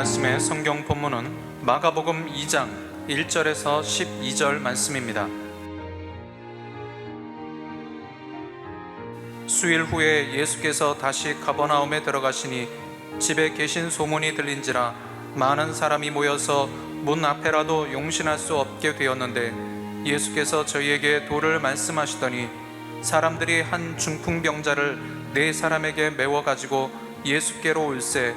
말씀의 성경 본문은 마가복음 2장 1절에서 12절 말씀입니다. 수일 후에 예수께서 다시 가버나움에 들어가시니 집에 계신 소문이 들린지라 많은 사람이 모여서 문 앞에라도 용신할 수 없게 되었는데, 예수께서 저희에게 도를 말씀하시더니 사람들이 한 중풍병자를 4사람에게 메워 가지고 예수께로 올세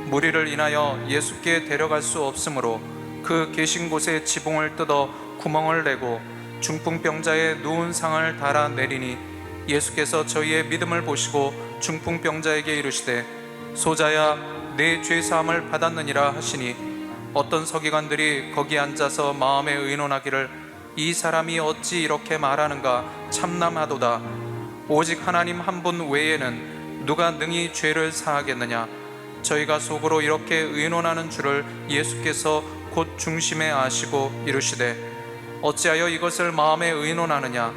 무리를 인하여 예수께 데려갈 수 없으므로 그 계신 곳에 지붕을 뜯어 구멍을 내고 중풍병자의 누운 상을 달아 내리니, 예수께서 저희의 믿음을 보시고 중풍병자에게 이르시되 소자야 내 죄 사함을 받았느니라 하시니, 어떤 서기관들이 거기 앉아서 마음에 의논하기를 이 사람이 어찌 이렇게 말하는가 참남하도다. 오직 하나님 한 분 외에는 누가 능히 죄를 사하겠느냐. 저희가 속으로 이렇게 의논하는 줄을 예수께서 곧 중심에 아시고 이르시되 어찌하여 이것을 마음에 의논하느냐.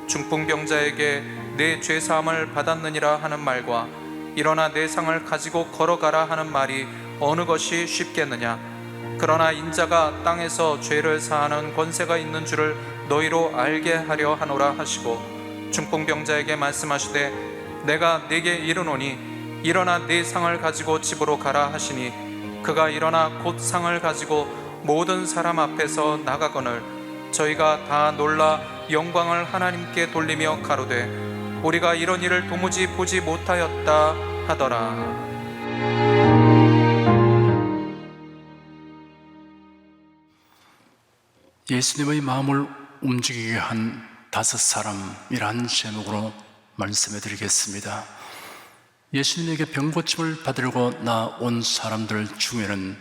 중풍병자에게 내 죄 사함을 받았느니라 하는 말과 일어나 내 상을 가지고 걸어가라 하는 말이 어느 것이 쉽겠느냐. 그러나 인자가 땅에서 죄를 사하는 권세가 있는 줄을 너희로 알게 하려 하노라 하시고, 중풍병자에게 말씀하시되 내가 네게 이르노니 일어나 네 상을 가지고 집으로 가라 하시니, 그가 일어나 곧 상을 가지고 모든 사람 앞에서 나가거늘 저희가 다 놀라 영광을 하나님께 돌리며 가로되 우리가 이런 일을 도무지 보지 못하였다 하더라. 예수님의 마음을 움직이게 한 5사람이란 제목으로 말씀해 드리겠습니다. 예수님에게 병고침을 받으려고 나온 사람들 중에는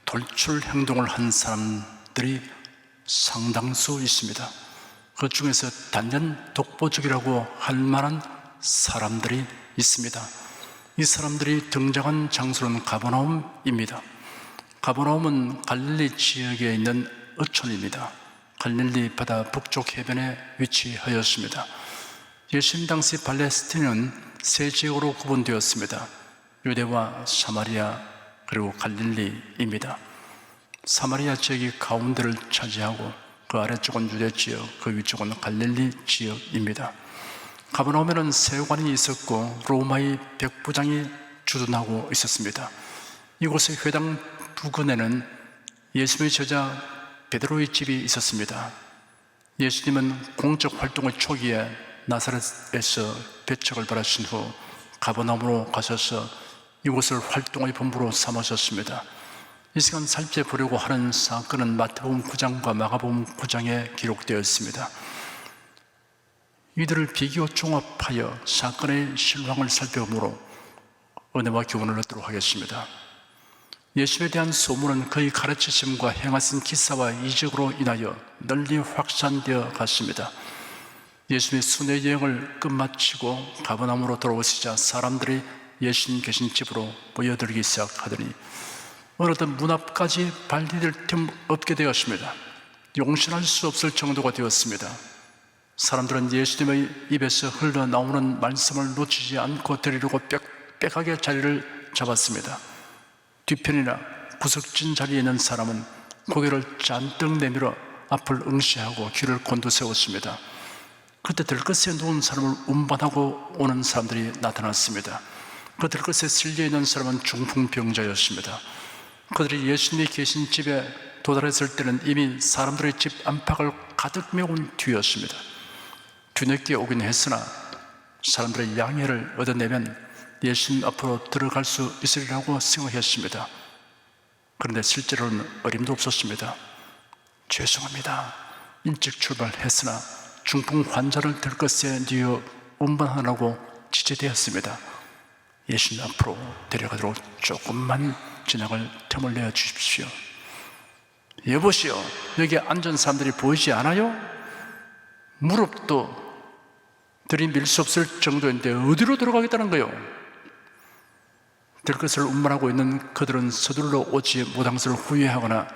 돌출 행동을 한 사람들이 상당수 있습니다. 그 중에서 단연 독보적이라고 할 만한 사람들이 있습니다. 이 사람들이 등장한 장소는 가버나움입니다. 가버나움은 갈릴리 지역에 있는 어촌입니다. 갈릴리 바다 북쪽 해변에 위치하였습니다. 예수님 당시 팔레스틴은 3지역으로 구분되었습니다. 유대와 사마리아 그리고 갈릴리입니다. 사마리아 지역이 가운데를 차지하고 그 아래쪽은 유대 지역, 그 위쪽은 갈릴리 지역입니다. 가버나움에는 세관이 있었고 로마의 백부장이 주둔하고 있었습니다. 이곳의 회당 부근에는 예수님의 제자 베드로의 집이 있었습니다. 예수님은 공적 활동의 초기에 나사렛에서 배척을 받으신 후 가버나움으로 가셔서 이곳을 활동의 본부로 삼으셨습니다. 이 시간 살펴보려고 하는 사건은 마태복음 9장과 마가복음 9장에 기록되어 있습니다. 이들을 비교 종합하여 사건의 실황을 살펴보므로 은혜와 교훈을 얻도록 하겠습니다. 예수에 대한 소문은 그의 가르치심과 행하신 기사와 이적으로 인하여 널리 확산되어 갔습니다. 예수님의 순회 여행을 끝마치고 가버나움으로 돌아오시자 사람들이 예수님 계신 집으로 모여들기 시작하더니 어느덧 문 앞까지 발 디딜 틈 없게 되었습니다. 용신할 수 없을 정도가 되었습니다. 사람들은 예수님의 입에서 흘러나오는 말씀을 놓치지 않고 들으려고 빽빽하게 자리를 잡았습니다. 뒤편이나 구석진 자리에 있는 사람은 고개를 잔뜩 내밀어 앞을 응시하고 귀를 곤두세웠습니다. 그때 들것에 누운 사람을 운반하고 오는 사람들이 나타났습니다. 그 들것에 실려있는 사람은 중풍병자였습니다. 그들이 예수님이 계신 집에 도달했을 때는 이미 사람들의 집 안팎을 가득 메운 뒤였습니다. 뒤늦게 오긴 했으나 사람들의 양해를 얻어내면 예수님 앞으로 들어갈 수 있으리라고 생각했습니다. 그런데 실제로는 어림도 없었습니다. 죄송합니다. 일찍 출발했으나 중풍 환자를 들것에 뉘어 운반하라고 지체되었습니다. 예수님 앞으로 데려가도록 조금만 지나갈 틈을 내어 주십시오. 여보시오, 여기 앉은 사람들이 보이지 않아요? 무릎도 들이밀 수 없을 정도인데 어디로 들어가겠다는 거요? 들것을 운반하고 있는 그들은 서둘러 오지 못한 것을 후회하거나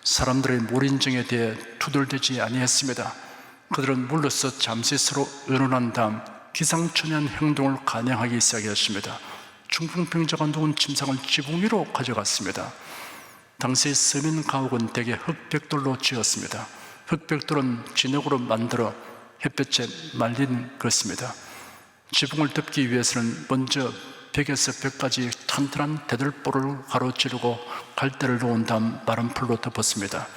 사람들의 몰인정에 대해 투덜대지 아니했습니다. 그들은 물러서 잠시 서로 의논한 다음 기상천외한 행동을 간행하기 시작했습니다. 중풍병자가 누운 침상을 지붕 위로 가져갔습니다. 당시 서민 가옥은 대개 흙벽돌로 지었습니다. 흙벽돌은 진흙으로 만들어 햇볕에 말린 것입니다. 지붕을 덮기 위해서는 먼저 벽에서 벽까지 튼튼한 대들보를 가로지르고 갈대를 놓은 다음 마른 풀로 덮었습니다.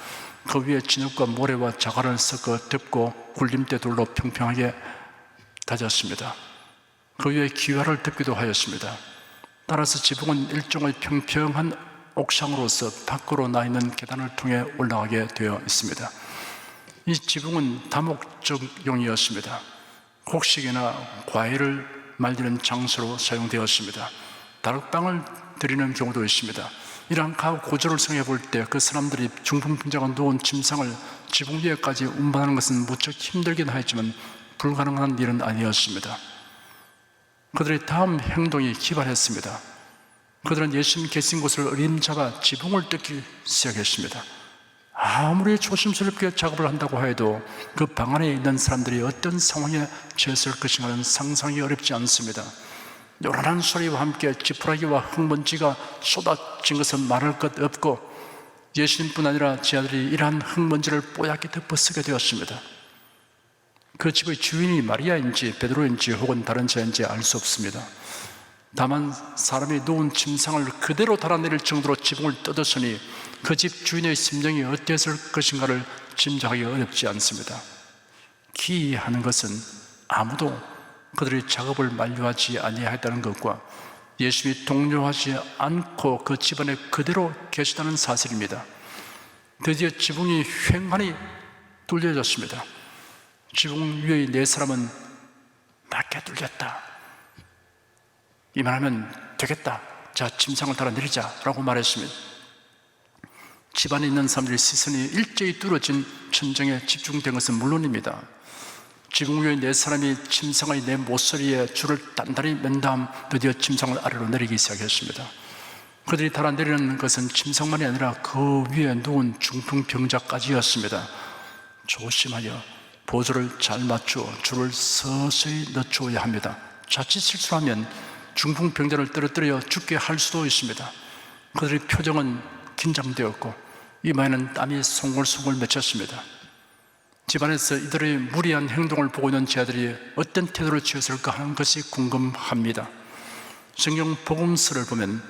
그 위에 진흙과 모래와 자갈을 섞어 덮고 굴림대 돌로 평평하게 다졌습니다. 그 위에 기와를 덮기도 하였습니다. 따라서 지붕은 일종의 평평한 옥상으로서 밖으로 나 있는 계단을 통해 올라가게 되어 있습니다. 이 지붕은 다목적용이었습니다. 곡식이나 과일을 말리는 장소로 사용되었습니다. 다락방을 드리는 경우도 있습니다. 이러한 가옥 구조를 생각해 볼 때 그 사람들이 중풍병자가 놓은 침상을 지붕 위에까지 운반하는 것은 무척 힘들긴 하였지만 불가능한 일은 아니었습니다. 그들의 다음 행동이 기발했습니다. 그들은 예수님 계신 곳을 어림잡아 지붕을 뜯기 시작했습니다. 아무리 조심스럽게 작업을 한다고 해도 그 방 안에 있는 사람들이 어떤 상황에 처했을 것인가는 상상이 어렵지 않습니다. 요란한 소리와 함께 지푸라기와 흙먼지가 쏟아진 것은 말할 것 없고 예수님뿐 아니라 제 아들이 이러한 흙먼지를 뽀얗게 덮어쓰게 되었습니다. 그 집의 주인이 마리아인지 베드로인지 혹은 다른 자인지 알 수 없습니다. 다만 사람이 놓은 침상을 그대로 달아내릴 정도로 지붕을 뜯었으니 그 집 주인의 심정이 어땠을 것인가를 짐작하기 어렵지 않습니다. 기이하는 것은 아무도 그들의 작업을 만류하지 아니하였다는 것과 예수님이 동요하지 않고 그 집안에 그대로 계시다는 사실입니다. 드디어 지붕이 휑하니 뚫려졌습니다. 지붕 위의 네 사람은 낮게 뚫렸다. 이만하면 되겠다. 자, 침상을 달아 내리자 라고 말했습니다. 집안에 있는 사람들의 시선이 일제히 뚫어진 천정에 집중된 것은 물론입니다. 지붕 위의 네 사람이 침상의 네 모서리에 줄을 단단히 맨 다음 드디어 침상을 아래로 내리기 시작했습니다. 그들이 달아 내리는 것은 침상만이 아니라 그 위에 누운 중풍병자까지였습니다. 조심하여 보조를 잘 맞추어 줄을 서서히 넣어줘야 합니다. 자칫 실수하면 중풍병자를 떨어뜨려 죽게 할 수도 있습니다. 그들의 표정은 긴장되었고 이마에는 땀이 송골송골 맺혔습니다. 집안에서 이들의 무리한 행동을 보고 있는 제 아들이 어떤 태도를 취했을까 하는 것이 궁금합니다. 성경 복음서를 보면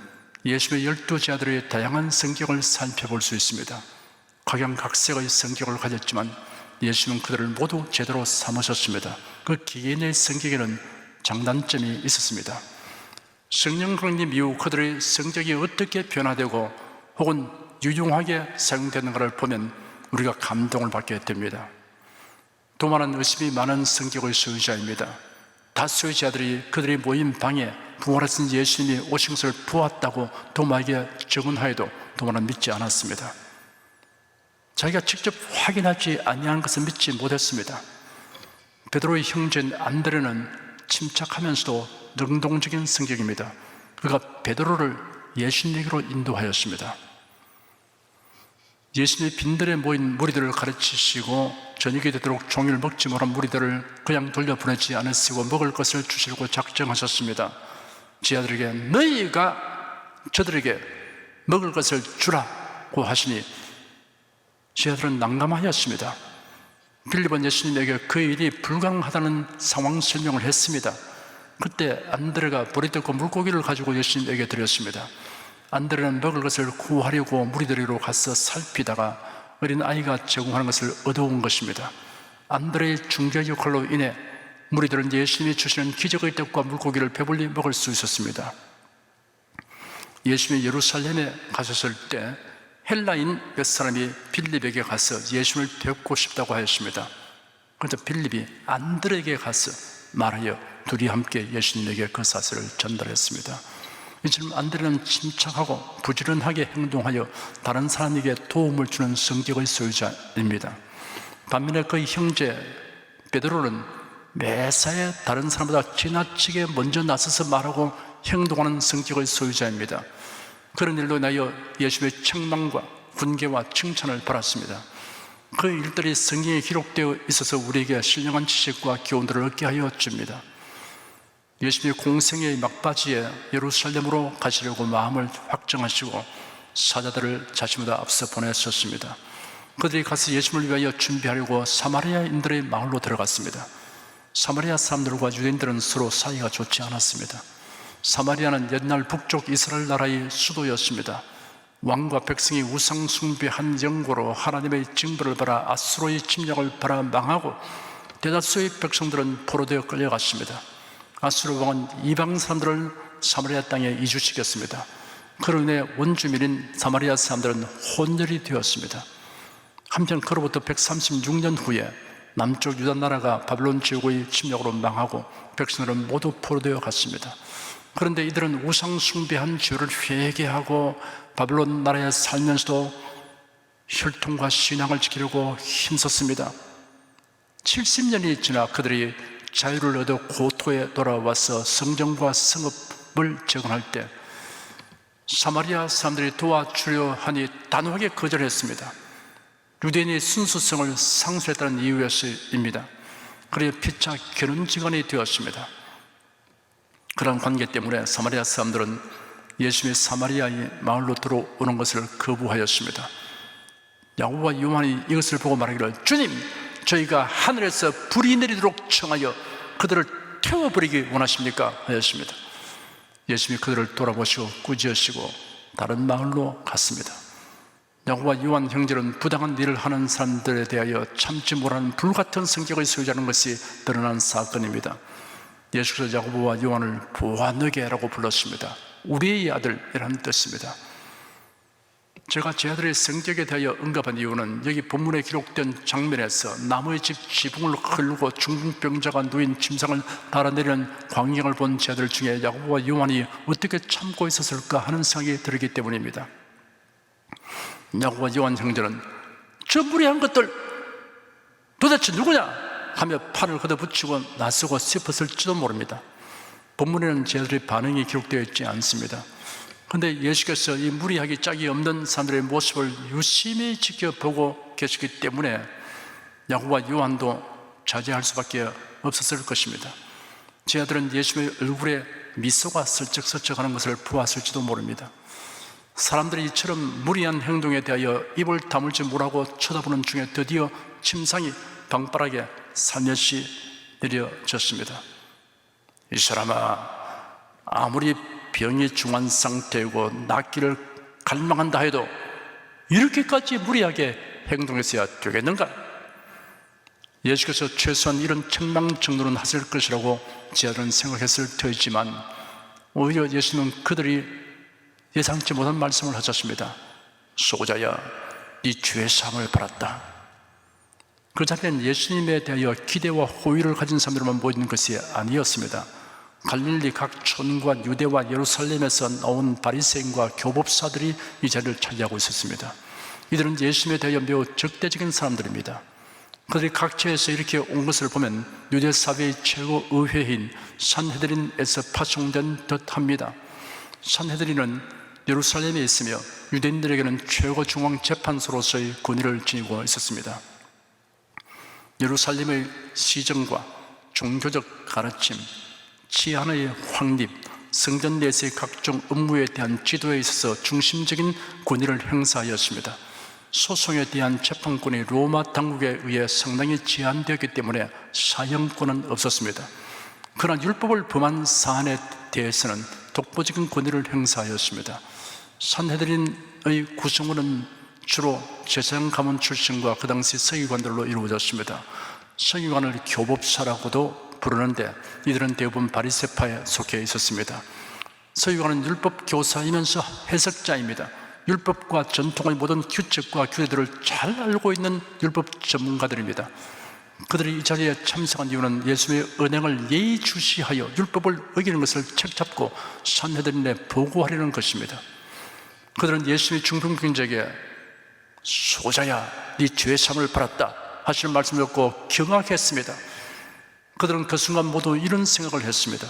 예수의 12 아들의 다양한 성격을 살펴볼 수 있습니다. 각양각색의 성격을 가졌지만 예수는 그들을 모두 제대로 삼으셨습니다. 그 개인의 성격에는 장단점이 있었습니다. 성령 강림 이후 그들의 성격이 어떻게 변화되고 혹은 유용하게 사용되는가를 보면 우리가 감동을 받게 됩니다. 도마는 의심이 많은 성격의 소유자입니다. 다수의 자들이 그들이 모인 방에 부활하신 예수님이 오신 것을 보았다고 도마에게 증언하여도 도마는 믿지 않았습니다. 자기가 직접 확인하지 아니한 것을 믿지 못했습니다. 베드로의 형제인 안드레는 침착하면서도 능동적인 성격입니다. 그가 베드로를 예수님에게로 인도하였습니다. 예수님이 빈들에 모인 무리들을 가르치시고 저녁이 되도록 종일 먹지 못한 무리들을 그냥 돌려보내지 않으시고 먹을 것을 주시려고 작정하셨습니다. 제 아들에게 너희가 저들에게 먹을 것을 주라고 하시니 제 아들은 난감하였습니다. 빌립은 예수님에게 그 일이 불가능하다는 상황 설명을 했습니다. 그때 안드레가 보리떡과 물고기를 가지고 예수님에게 드렸습니다. 안드레는 먹을 것을 구하려고 무리들에게로 가서 살피다가 어린 아이가 제공하는 것을 얻어온 것입니다. 안드레의 중개 역할로 인해 무리들은 예수님이 주시는 기적의 떡과 물고기를 배불리 먹을 수 있었습니다. 예수님이 예루살렘에 가셨을 때 헬라인 몇 사람이 빌립에게 가서 예수님을 뵙고 싶다고 하였습니다. 그래서 빌립이 안드레에게 가서 말하여 둘이 함께 예수님에게 그 사실을 전달했습니다. 이처럼 안드레는 침착하고 부지런하게 행동하여 다른 사람에게 도움을 주는 성격의 소유자입니다. 반면에 그의 형제 베드로는 매사에 다른 사람보다 지나치게 먼저 나서서 말하고 행동하는 성격의 소유자입니다. 그런 일로 인하여 예수님의 책망과 훈계와 칭찬을 받았습니다. 그 일들이 성경에 기록되어 있어서 우리에게 신령한 지식과 교훈들을 얻게 하여 줍니다. 예수님이 공생의 막바지에 예루살렘으로 가시려고 마음을 확정하시고 사자들을 자신보다 앞서 보냈었습니다. 그들이 가서 예수님을 위하여 준비하려고 사마리아인들의 마을로 들어갔습니다. 사마리아 사람들과 유대인들은 서로 사이가 좋지 않았습니다. 사마리아는 옛날 북쪽 이스라엘 나라의 수도였습니다. 왕과 백성이 우상 숭배한 영고로 하나님의 징벌을 받아 아수르의 침략을 받아 망하고 대다수의 백성들은 포로되어 끌려갔습니다. 아수르 왕은 이방 사람들을 사마리아 땅에 이주시켰습니다. 그로 인해 원주민인 사마리아 사람들은 혼혈이 되었습니다. 한편 그로부터 136년 후에 남쪽 유다 나라가 바벨론 제국의 침략으로 망하고 백성들은 모두 포로되어 갔습니다. 그런데 이들은 우상 숭배한 죄를 회개하고 바벨론 나라에 살면서도 혈통과 신앙을 지키려고 힘썼습니다. 70년이 지나 그들이 자유를 얻어 고토에 돌아와서 성전과 성읍을 재건할 때 사마리아 사람들이 도와주려 하니 단호하게 거절했습니다. 유대인의 순수성을 상실했다는 이유였습니다. 그래야 피차 결혼지간이 되었습니다. 그런 관계 때문에 사마리아 사람들은 예수님의 사마리아의 마을로 들어오는 것을 거부하였습니다. 야고보와 요한이 이것을 보고 말하기를, 주님, 저희가 하늘에서 불이 내리도록 청하여 그들을 태워버리기 원하십니까? 하였습니다. 예수님이 그들을 돌아보시고 꾸짖으시고 다른 마을로 갔습니다. 야고보와 요한 형제는 부당한 일을 하는 사람들에 대하여 참지 못하는 불같은 성격의 소유자라는 것이 드러난 사건입니다. 예수께서 야고보와 요한을 보아너게라고 불렀습니다. 우리의 아들이라는 뜻입니다. 제가 제 아들의 성격에 대하여 언급한 이유는 여기 본문에 기록된 장면에서 나무의 집 지붕을 헐고 중풍병자가 누인 침상을 달아내리는 광경을 본 제 아들 중에 야고보와 요한이 어떻게 참고 있었을까 하는 생각이 들기 때문입니다. 야고보와 요한 형제는 저 무리한 것들 도대체 누구냐 하며 팔을 걷어붙이고 나서고 싶었을지도 모릅니다. 본문에는 제 아들의 반응이 기록되어 있지 않습니다. 그런데 예수께서 이 무리하기 짝이 없는 사람들의 모습을 유심히 지켜보고 계시기 때문에 야고보와 요한도 자제할 수밖에 없었을 것입니다. 제 아들은 예수의 얼굴에 미소가 슬쩍슬쩍하는 것을 보았을지도 모릅니다. 사람들이 이처럼 무리한 행동에 대하여 입을 다물지 못하고 쳐다보는 중에 드디어 침상이 방바닥에 살며시 내려졌습니다. 이 사람아, 아무리 병이 중한 상태이고 낫기를 갈망한다 해도 이렇게까지 무리하게 행동했어야 되겠는가? 예수께서 최소한 이런 책망정도는 하실 것이라고 제 아들은 생각했을 터이지만 오히려 예수는 그들이 예상치 못한 말씀을 하셨습니다. 소자야, 네 죄 사함을 받았다. 그 자리는 예수님에 대하여 기대와 호의를 가진 사람들만 모이는 것이 아니었습니다. 갈릴리 각 촌과 유대와 예루살렘에서 나온 바리새인과 교법사들이 이 자리를 차지하고 있었습니다. 이들은 예수님에 대하여 매우 적대적인 사람들입니다. 그들이 각처에서 이렇게 온 것을 보면 유대 사회의 최고 의회인 산헤드린에서 파송된 듯합니다. 산헤드린은 예루살렘에 있으며 유대인들에게는 최고 중앙 재판소로서의 권위를 지니고 있었습니다. 예루살렘의 시정과 종교적 가르침, 치안의 확립, 성전 내에서의 각종 업무에 대한 지도에 있어서 중심적인 권위를 행사하였습니다. 소송에 대한 재판권이 로마 당국에 의해 상당히 제한되었기 때문에 사형권은 없었습니다. 그러나 율법을 범한 사안에 대해서는 독보적인 권위를 행사하였습니다. 산헤드린의 구성원은 주로 제사장 가문 출신과 그 당시 서기관들로 이루어졌습니다. 서기관을 교법사라고도 부르는데 이들은 대부분 바리새파에 속해 있었습니다. 서기관은 율법 교사이면서 해석자입니다. 율법과 전통의 모든 규칙과 규례들을 잘 알고 있는 율법 전문가들입니다. 그들이 이 자리에 참석한 이유는 예수님의 언행을 예의주시하여 율법을 어기는 것을 책잡고 산헤드린에 보고하려는 것입니다. 그들은 예수님의 중풍병자에게 소자야, 네 죄 사함을 받았다 하시는 말씀을 듣고 경악했습니다. 그들은 그 순간 모두 이런 생각을 했습니다.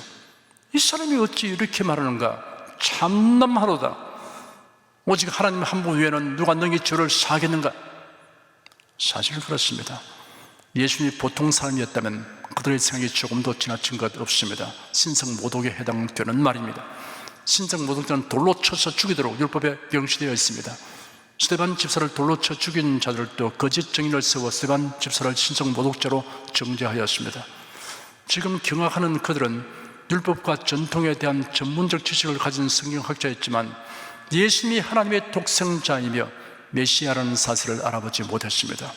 이 사람이 어찌 이렇게 말하는가? 참남하로다. 오직 하나님 한 분 외에는 누가 너희 죄를 사하겠는가? 사실 그렇습니다. 예수님이 보통 사람이었다면 그들의 생각이 조금도 지나친 것 없습니다. 신성 모독에 해당되는 말입니다. 신성 모독자는 돌로 쳐서 죽이도록 율법에 명시되어 있습니다. 스데반 집사를 돌로 쳐 죽인 자들도 거짓 증인을 세워 스데반 집사를 신성 모독자로 정죄하였습니다. 지금 경악하는 그들은 율법과 전통에 대한 전문적 지식을 가진 성경학자였지만 예수님이 하나님의 독생자이며 메시아라는 사실을 알아보지 못했습니다.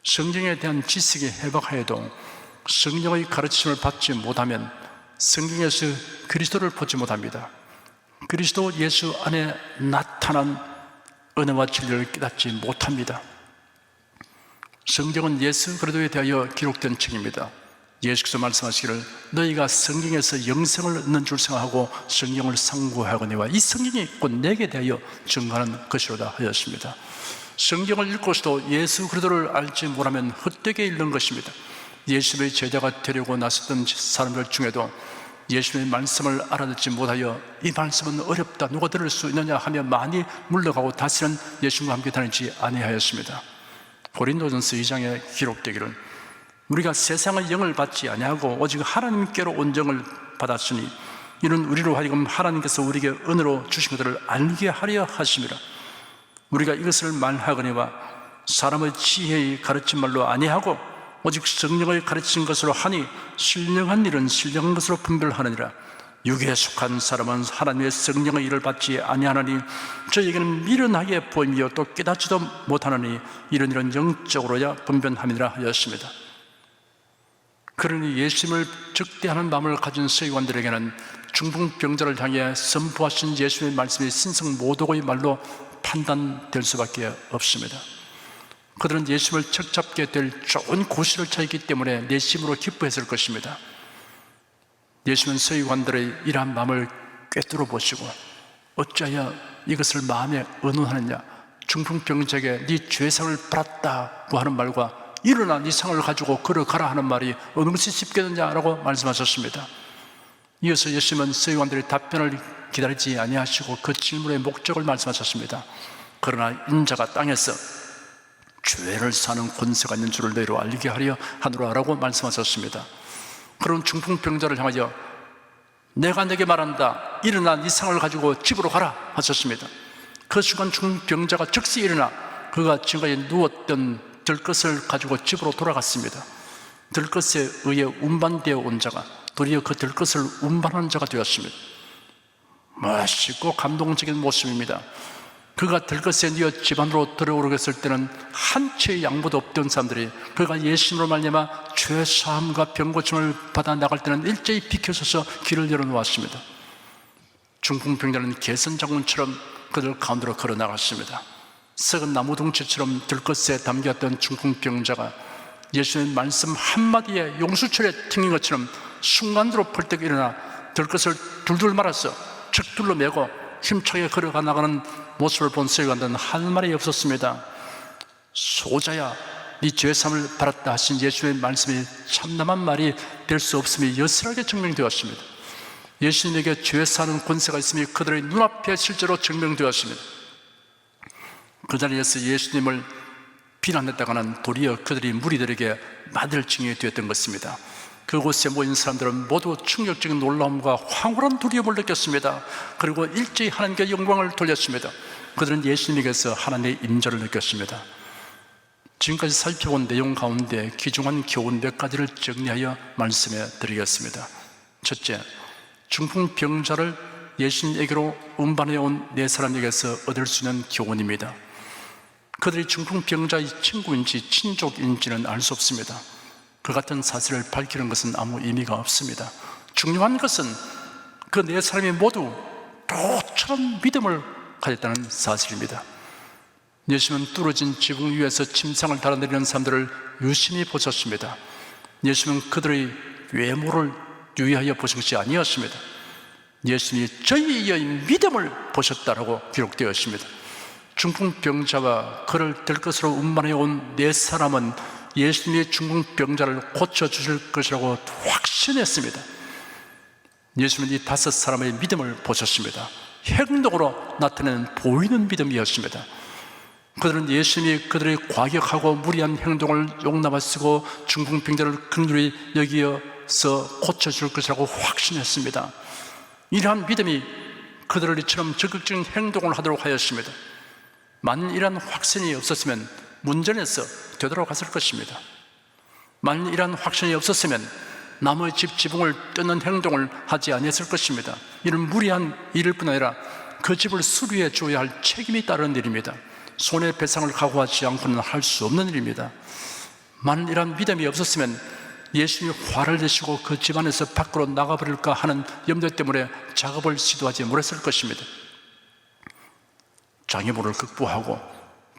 성경에 대한 지식이 해박하여도 성령의 가르침을 받지 못하면 성경에서 그리스도를 보지 못합니다. 그리스도 예수 안에 나타난 은혜와 진리를 깨닫지 못합니다. 성경은 예수 그리스도에 대하여 기록된 책입니다. 예수께서 말씀하시기를 너희가 성경에서 영생을 얻는 줄 생각하고 성경을 상고하거니와 이 성경이 곧 내게 대하여 증거하는 것이로다 하였습니다. 성경을 읽고서도 예수 그리스도를 알지 못하면 헛되게 읽는 것입니다. 예수의 제자가 되려고 나섰던 사람들 중에도 예수의 말씀을 알아듣지 못하여 이 말씀은 어렵다, 누가 들을 수 있느냐 하며 많이 물러가고 다시는 예수님과 함께 다니지 아니하였습니다. 고린도전서 2장에 기록되기를 우리가 세상의 영을 받지 아니하고 오직 하나님께로 온 영을 받았으니 이는 우리로 하여금 하나님께서 우리에게 은혜로 주신 것들을 알게 하려 하심이라. 우리가 이것을 말하거니와 사람의 지혜의 가르친 말로 아니하고 오직 성령의 가르친 것으로 하니 신령한 일은 신령한 것으로 분별하느니라. 육에 속한 사람은 하나님의 성령의 일을 받지 아니하나니 저에게는 미련하게 보이며 또 깨닫지도 못하느니 이런 일은 영적으로야 분별함이라 하였습니다. 그러니 예수님을 적대하는 마음을 가진 서기관들에게는 중풍병자를 향해 선포하신 예수님의 말씀이 신성 모독의 말로 판단될 수밖에 없습니다. 그들은 예수님을 척잡게 될 좋은 구실을 찾기 때문에 내심으로 기뻐했을 것입니다. 예수님은 서기관들의 이러한 마음을 꿰뚫어 보시고 어찌하여 이것을 마음에 의논하느냐, 중풍병자에게 네 죄상을 받았다고 하는 말과 일어나 네 상을 가지고 걸어가라 하는 말이 어느 것이 쉽겠느냐라고 말씀하셨습니다. 이어서 예수님은 서기관들의 답변을 기다리지 아니하시고 그 질문의 목적을 말씀하셨습니다. 그러나 인자가 땅에서 죄를 사는 권세가 있는 줄을 너희로 알게 하려 하노라라고 말씀하셨습니다. 그런 중풍병자를 향하여 내가 내게 말한다, 일어나 네 상을 가지고 집으로 가라 하셨습니다. 그 순간 중풍병자가 즉시 일어나 그가 지금까지 누웠던 들것을 가지고 집으로 돌아갔습니다. 들것에 의해 운반되어 온 자가 도리어 그 들것을 운반하는 자가 되었습니다. 멋있고 감동적인 모습입니다. 그가 들것에 뉘어 집 안으로 들어오르겠을 때는 한 채의 양보도 없던 사람들이 그가 예수님으로 말미암아 죄사함과 병고침을 받아 나갈 때는 일제히 비켜서서 길을 열어놓았습니다. 중풍병자는 개선장군처럼 그들 가운데로 걸어 나갔습니다. 썩은 나무 덩치처럼 들것에 담겼던 중풍병자가 예수님의 말씀 한마디에 용수철에 튕긴 것처럼 순간으로 펄떡 일어나 들것을 둘둘 말아서 척둘러 메고 힘차게 걸어가 나가는 모습을 본 서기관들은 할 말이 없었습니다. 소자야, 네 죄사함을 받았다 하신 예수님의 말씀이 참담한 말이 될 수 없음이 여실하게 증명되었습니다. 예수님에게 죄사하는 권세가 있음이 그들의 눈앞에 실제로 증명되었습니다. 그 자리에서 예수님을 비난했다가는 도리어 그들이 무리들에게 만들증이 되었던 것입니다. 그곳에 모인 사람들은 모두 충격적인 놀라움과 황홀한 두려움을 느꼈습니다. 그리고 일제히 하나님께 영광을 돌렸습니다. 그들은 예수님에게서 하나님의 임재를 느꼈습니다. 지금까지 살펴본 내용 가운데 귀중한 교훈 몇 가지를 정리하여 말씀해 드리겠습니다. 첫째, 중풍병자를 예수님에게로 운반해 온 네 사람에게서 얻을 수 있는 교훈입니다. 그들이 중풍병자의 친구인지 친족인지는 알 수 없습니다. 그 같은 사실을 밝히는 것은 아무 의미가 없습니다. 중요한 것은 그 네 사람이 모두 도처럼 믿음을 가졌다는 사실입니다. 예수님은 뚫어진 지붕 위에서 침상을 달아내리는 사람들을 유심히 보셨습니다. 예수님은 그들의 외모를 유의하여 보신 것이 아니었습니다. 예수님이 저희의 믿음을 보셨다라고 기록되어 있습니다. 중풍병자와 그를 될 것으로 운반해 온 네 사람은 예수님이 중풍병자를 고쳐주실 것이라고 확신했습니다. 예수님은 이 다섯 사람의 믿음을 보셨습니다. 행동으로 나타내는 보이는 믿음이었습니다. 그들은 예수님이 그들의 과격하고 무리한 행동을 용납하시고 중풍병자를 긍휼히 여기어서 고쳐줄 것이라고 확신했습니다. 이러한 믿음이 그들을 이처럼 적극적인 행동을 하도록 하였습니다. 만일 이러한 확신이 없었으면 문전에서 되돌아갔을 것입니다. 만일 이러한 확신이 없었으면 나무의 집 지붕을 뜯는 행동을 하지 아니했을 것입니다. 이런 무리한 일일 뿐 아니라 그 집을 수리해 줘야 할 책임이 따르는 일입니다. 손해배상을 각오하지 않고는 할 수 없는 일입니다. 만일 이러한 믿음이 없었으면 예수님이 화를 내시고 그 집안에서 밖으로 나가버릴까 하는 염려 때문에 작업을 시도하지 못했을 것입니다. 장애물을 극복하고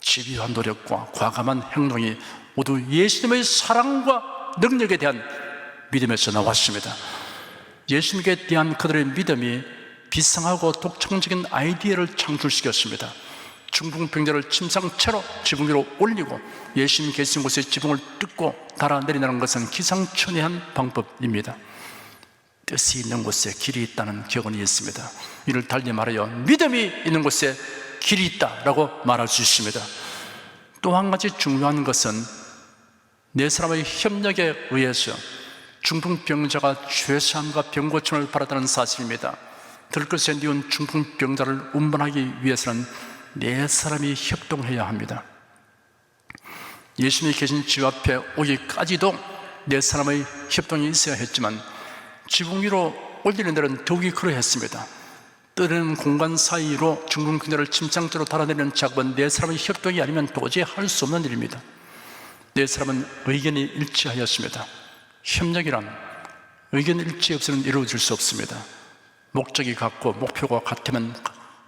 집요한 노력과 과감한 행동이 모두 예수님의 사랑과 능력에 대한 믿음에서 나왔습니다. 예수님께 대한 그들의 믿음이 비상하고 독창적인 아이디어를 창출시켰습니다. 중풍병자를 침상채로 지붕 위로 올리고 예수님 계신 곳에 지붕을 뜯고 달아내리는 것은 기상천외한 방법입니다. 뜻이 있는 곳에 길이 있다는 격언이 있습니다. 이를 달리 말하여 믿음이 있는 곳에 길이 있다라고 말할 수 있습니다. 또 한 가지 중요한 것은 네 사람의 협력에 의해서 중풍병자가 죄사함과 병고침을 받았다는 사실입니다. 들것에 뉘운 중풍병자를 운반하기 위해서는 네 사람이 협동해야 합니다. 예수님이 계신 집 앞에 오기까지도 네 사람의 협동이 있어야 했지만 지붕 위로 올리는 데는 더욱이 그러했습니다. 뜨는 공간 사이로 중풍병자를 침상째로 달아내리는 작업은 네 사람의 협동이 아니면 도저히 할 수 없는 일입니다. 네 사람은 의견이 일치하였습니다. 협력이란 의견 일치 없이는 이루어질 수 없습니다. 목적이 같고 목표가 같으면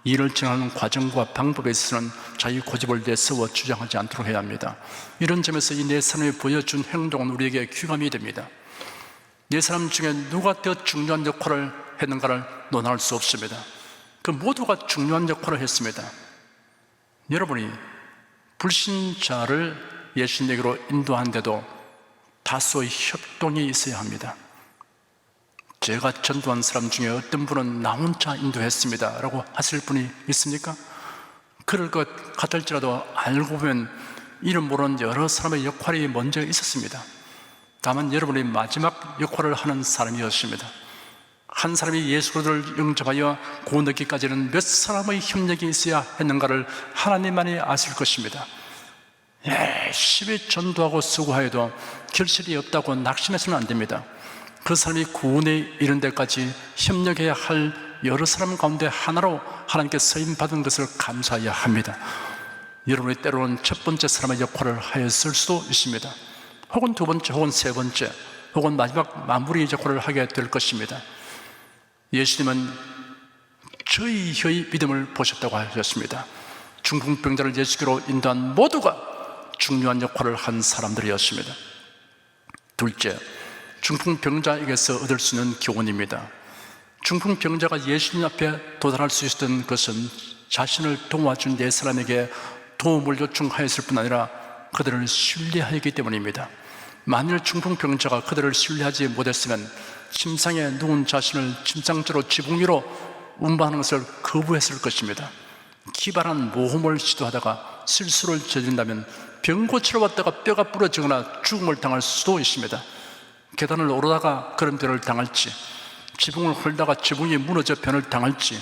일을 진행하는 과정과 방법에 있어서는 자기 고집을 내세워 주장하지 않도록 해야 합니다. 이런 점에서 이 네 사람이 보여준 행동은 우리에게 귀감이 됩니다. 네 사람 중에 누가 더 중요한 역할을 했는가를 논할 수 없습니다. 그 모두가 중요한 역할을 했습니다. 여러분이 불신자를 예수님에게로 인도하는데도 다소의 협동이 있어야 합니다. 제가 전도한 사람 중에 어떤 분은 나 혼자 인도했습니다 라고 하실 분이 있습니까? 그럴 것 같을지라도 알고 보면 이름 모르는 여러 사람의 역할이 먼저 있었습니다. 다만 여러분이 마지막 역할을 하는 사람이었습니다. 한 사람이 예수를 영접하여 구원받기까지는 몇 사람의 협력이 있어야 했는가를 하나님만이 아실 것입니다. 열심히 전도하고 수고하여도 결실이 없다고 낙심해서는 안 됩니다. 그 사람이 구원에 이른 데까지 협력해야 할 여러 사람 가운데 하나로 하나님께 쓰임받은 것을 감사해야 합니다. 여러분이 때로는 첫 번째 사람의 역할을 하였을 수도 있습니다. 혹은 두 번째, 혹은 세 번째, 혹은 마지막 마무리 역할을 하게 될 것입니다. 예수님은 저희의 믿음을 보셨다고 하셨습니다. 중풍병자를 예수께로 인도한 모두가 중요한 역할을 한 사람들이었습니다. 둘째, 중풍병자에게서 얻을 수 있는 교훈입니다. 중풍병자가 예수님 앞에 도달할 수 있었던 것은 자신을 도와준 네 사람에게 도움을 요청하였을 뿐 아니라 그들을 신뢰하였기 때문입니다. 만일 중풍병자가 그들을 신뢰하지 못했으면 침상에 누운 자신을 침상째로 지붕 위로 운반하는 것을 거부했을 것입니다. 기발한 모험을 시도하다가 실수를 저지른다면 병 고치러 왔다가 뼈가 부러지거나 죽음을 당할 수도 있습니다. 계단을 오르다가 걸음돌이를 당할지, 지붕을 헐다가 지붕이 무너져 변을 당할지,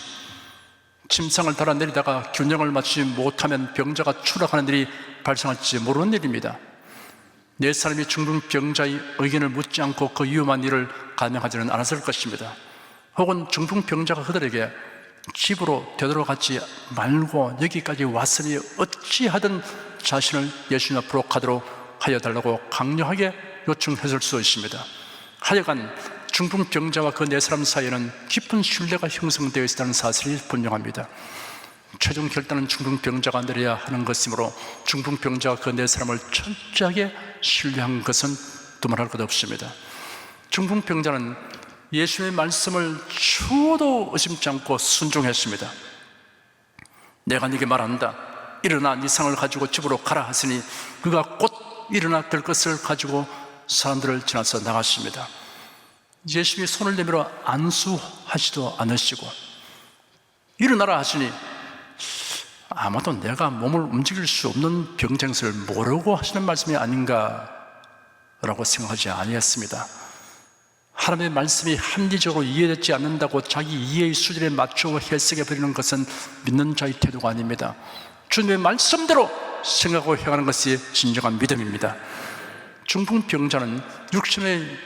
침상을 달아내리다가 균형을 맞추지 못하면 병자가 추락하는 일이 발생할지 모르는 일입니다. 네 사람이 중풍병자의 의견을 묻지 않고 그 위험한 일을 감행하지는 않았을 것입니다. 혹은 중풍병자가 그들에게 집으로 되돌아가지 말고 여기까지 왔으니 어찌하든 자신을 예수님 앞으로 가도록 하여 달라고 강력하게 요청했을 수 있습니다. 하여간 중풍병자와 그 네 사람 사이에는 깊은 신뢰가 형성되어 있다는 사실이 분명합니다. 최종 결단은 중풍병자가 내려야 하는 것이므로 중풍병자가 그 네 사람을 철저하게 신뢰한 것은 두말할 것 없습니다. 중풍병자는 예수님의 말씀을 추호도 의심치 않고 순종했습니다. 내가 네게 말한다. 일어나 네 상을 가지고 집으로 가라 하시니 그가 곧 일어나 들 것을 가지고 사람들을 지나서 나갔습니다. 예수님이 손을 내밀어 안수하지도 않으시고 일어나라 하시니 아마도 내가 몸을 움직일 수 없는 병장을 모르고 하시는 말씀이 아닌가 라고 생각하지 아니했습니다. 하나님의 말씀이 합리적으로 이해되지 않는다고 자기 이해의 수준에 맞추어 해석해버리는 것은 믿는 자의 태도가 아닙니다. 주님의 말씀대로 생각하고 행하는 것이 진정한 믿음입니다. 중풍병자는 육신의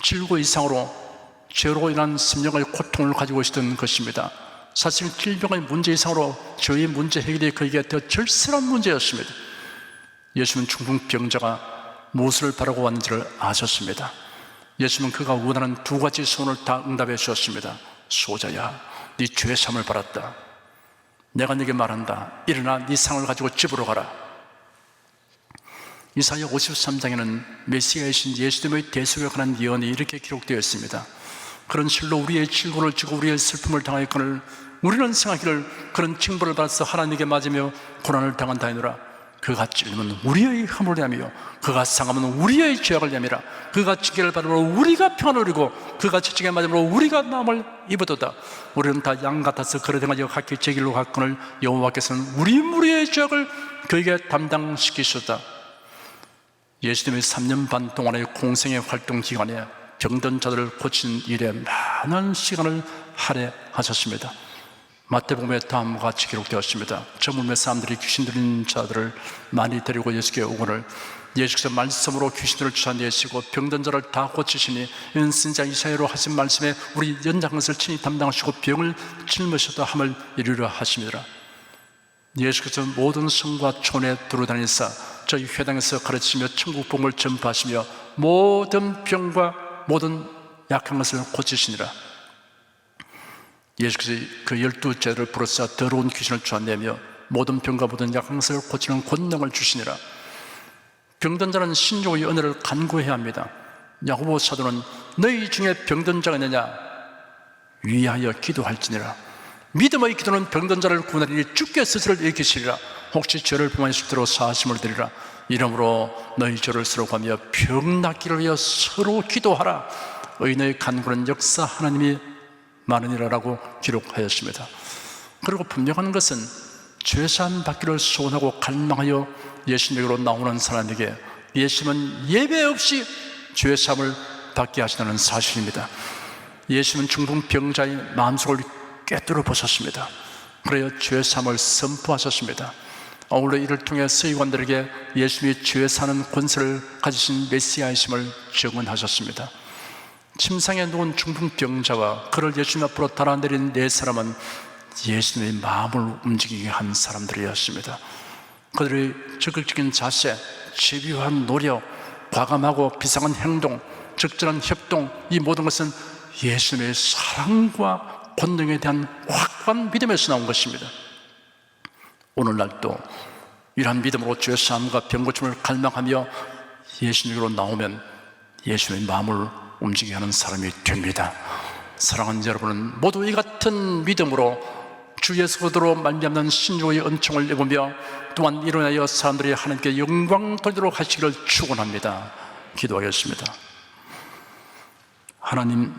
질고 이상으로 죄로 인한 심령의 고통을 가지고 있었던 것입니다. 사실 질병의 문제 이상으로 죄의 문제 해결이 그에게 더 절실한 문제였습니다. 예수님은 중풍병자가 무엇을 바라고 왔는지를 아셨습니다. 예수님은 그가 원하는 두 가지 소원을 다 응답해 주셨습니다. 소자야, 네 죄 사함을 받았다. 내가 네게 말한다. 일어나 네 상을 가지고 집으로 가라. 이사야 53장에는 메시아이신 예수님의 대속에 관한 예언이 이렇게 기록되어 있습니다. 그런 실로 우리의 질고를 지고 우리의 슬픔을 당하였거늘 우리는 생각하기를 그런 징벌을 받아서 하나님께 맞으며 고난을 당한다 하노라. 그가 찔림은 우리의 허물을 위하며 그가 상함은 우리의 죄악을 위함이라. 그가 징계를 받음으로 우리가 평안을 누리고 그가 채찍에 맞음으로 우리가 나음을 입어도다. 우리는 다 양 같아서 그를 행하여 각기 제 길로 갔거늘 여호와께서는 우리 무리의 죄악을 그에게 담당시키셨다. 예수님의 3년 반 동안의 공생의 활동 기간에 병든 자들을 고치는 일에 많은 시간을 할애하셨습니다. 마태복음에 다음과 같이 기록되었습니다. 저 몸에 사람들이 귀신 들린 자들을 많이 데리고 예수께 오거늘 예수께서 말씀으로 귀신들을 쫓아내시고 병든 자를 다 고치시니 이는 선지자 이사야로 하신 말씀에 우리 연장한 것을 친히 담당하시고 병을 짊으셨다 함을 이루려 하심이라. 예수께서 모든 성과 촌에 두루다니사 저희 회당에서 가르치며 천국 복음을 전파하시며 모든 병과 모든 약한 것을 고치시니라. 예수께서 그 12제자를 부르사 더러운 귀신을 쫓아내며 모든 병과 모든 약한 것을 고치는 권능을 주시니라. 병든 자는 신족의 은혜를 간구해야 합니다. 야고보 사도는 너희 중에 병든 자가 있느냐 위하여 기도할지니라. 믿음의 기도는 병든 자를 구원하리니 주께 스스로를 일으키시리라. 혹시 죄를 범하였을 때로 사하심을 드리라. 이러므로 너희 죄를 서로 가며 병 낫기를 위하여 서로 기도하라. 의인의 간구는 역사 하나님이 많으니라라고 기록하였습니다. 그리고 분명한 것은 죄사함 받기를 소원하고 갈망하여 예수님에게로 나오는 사람에게 예수님은 예배 없이 죄사함을 받게 하시다는 사실입니다. 예수님은 중풍병자의 마음속을 꿰뚫어 보셨습니다. 그래야 죄사함을 선포하셨습니다. 아울러 이를 통해 서기관들에게 예수님이 죄 사는 권세를 가지신 메시아이심을 증언하셨습니다. 침상에 누운 중풍병자와 그를 예수님 앞으로 달아내린 네 사람은 예수님의 마음을 움직이게 한 사람들이었습니다. 그들의 적극적인 자세, 집요한 노력, 과감하고 비상한 행동, 적절한 협동, 이 모든 것은 예수님의 사랑과 권능에 대한 확고한 믿음에서 나온 것입니다. 오늘날도 이러한 믿음으로 죄사함과 병고침을 갈망하며 예수님으로 나오면 예수님의 마음을 움직이게 하는 사람이 됩니다. 사랑하는 여러분은 모두 이 같은 믿음으로 주 예수 그리스도로 말미암는 신조의 은총을 입으며 또한 일어나여 사람들이 하나님께 영광 돌리도록 하시기를 축원합니다. 기도하겠습니다. 하나님,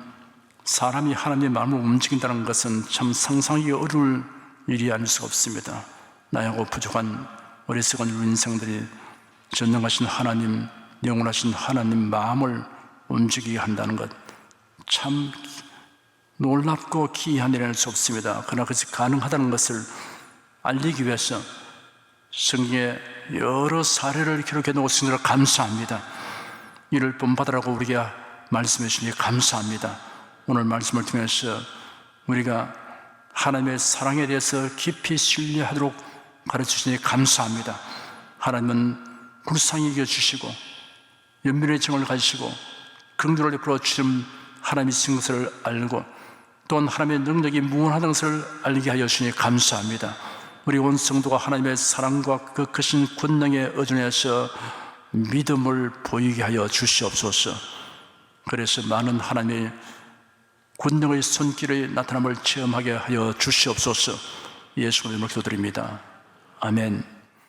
사람이 하나님의 마음을 움직인다는 것은 참 상상하기 어려울 일이 아닐 수가 없습니다. 나하고 부족한 어리석은 인생들이 전능하신 하나님, 영원하신 하나님 마음을 움직이게 한다는 것 참 놀랍고 기이한 일이 아닐 수 없습니다. 그러나 그것이 가능하다는 것을 알리기 위해서 성경에 여러 사례를 기록해 놓으시느라 감사합니다. 이를 본받으라고 우리에게 말씀해 주시니 감사합니다. 오늘 말씀을 통해서 우리가 하나님의 사랑에 대해서 깊이 신뢰하도록 가르치시니 감사합니다. 하나님은 불쌍히 여겨주시고 연민의 정을 가지시고 긍휼을 베풀어 주신 하나님이신 것을 알고 또한 하나님의 능력이 무한하다는 것을 알게 하여 주시니 감사합니다. 우리 온 성도가 하나님의 사랑과 그 크신 권능에 의존해서 믿음을 보이게 하여 주시옵소서. 그래서 많은 하나님의 권능의 손길의 나타남을 체험하게 하여 주시옵소서. 예수님의 이름으로 기도드립니다. 아멘.